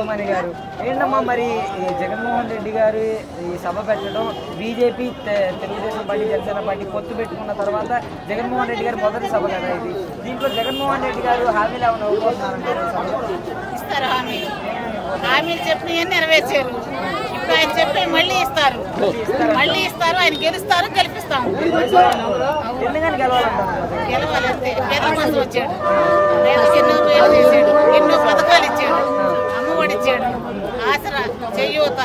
సత్యమణి గారు. ఏంటమ్మా మరి జగన్మోహన్ రెడ్డి గారు ఈ సభ పెట్టడం, BJP Telugu Desam party Janasena party పొత్తు పెట్టుకున్న తర్వాత జగన్మోహన్ రెడ్డి గారు మొదటి సభ కదా ఇది. దీంట్లో జగన్మోహన్ రెడ్డి గారు హామీలు ఏమైనా ఇవ్వబోతున్నారంటారు? ఇస్తారు హామీలు చెప్పినవన్నీ నెరవేర్చారు. ఇప్పుడు ఆయన చెప్పి మళ్ళీ ఇస్తారు. ఆయన గెలుస్తారు, గెలిపిస్తాము. ఎందుకని గెలవాలంటారు? గెలవాలంటే పేద మంది వచ్చాడు, ఎన్నో పేరు చేశాడు, ఎన్నో పథకాలు ఇచ్చాడు, అమ్మఒడి ఇచ్చాడు, ఆసరా, చేయూత,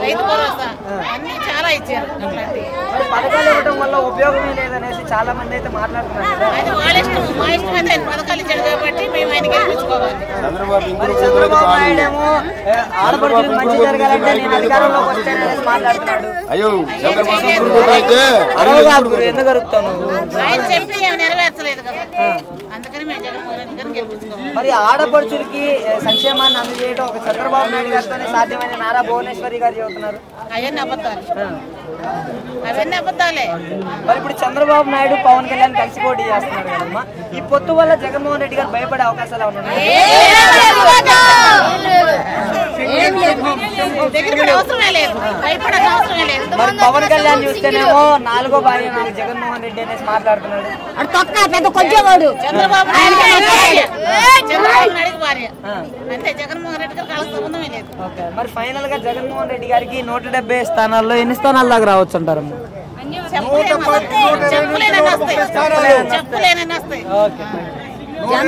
రైతు భరోసా అన్ని చాలా ఇచ్చారు. పథకాలు ఇవ్వడం వల్ల ఉపయోగమే లేదనేసి చాలా మంది అయితే మాట్లాడుతున్నారు. అది వాళ్ళ ఇష్టం, మా ఇష్టం అయితే ఆయన పథకాలు ఇచ్చాడు కాబట్టి మేము ఆయన గెలిపించుకోవాలి. చంద్రబాబు నాయుడు ఏమో ఆడపడుచులకు మంచి జరగాలంటే నేను అధికారంలోకి వస్తాననేసి మాట్లాడుతున్నాడు. ఎందుకు అడుగుతాను? ఆయన చెప్పి ఏమి నెరవేర్చలేదు కదా, అందుకని మేము జగన్మోహన్ రెడ్డి గారిని గెలిపించుకోవాలి. మరి ఆడపడుచులకి సంక్షేమాన్ని అందజేయడం ఒక చంద్రబాబు నాయుడు గారితోనే సాధ్యమైన నారా భువనేశ్వరి గారు చెబుతున్నారు. అవన్నీ అబద్ధాలే. మరి ఇప్పుడు చంద్రబాబు నాయుడు పవన్ కళ్యాణ్ కలిసి పోటీ చేస్తున్నారు కదమ్మా. ఈ పొత్తు వల్ల జగన్మోహన్ రెడ్డి గారు భయపడే అవకాశాలు ఉన్నాయి? మరి పవన్ కళ్యాణ్ చూస్తేనేమో 4వ భార్య జగన్మోహన్ రెడ్డి అనేసి మాట్లాడుతున్నాడు. చంద్రబాబు భార్య అంటే జగన్మోహన్ రెడ్డి గారు కళ సంబంధమే లేదు. మరి ఫైనల్ గా జగన్మోహన్ రెడ్డి గారికి 170 స్థానాల్లో ఎన్ని స్థానాల దాకా రావచ్చు అంటారు? చెప్పలేనని వస్తాయి.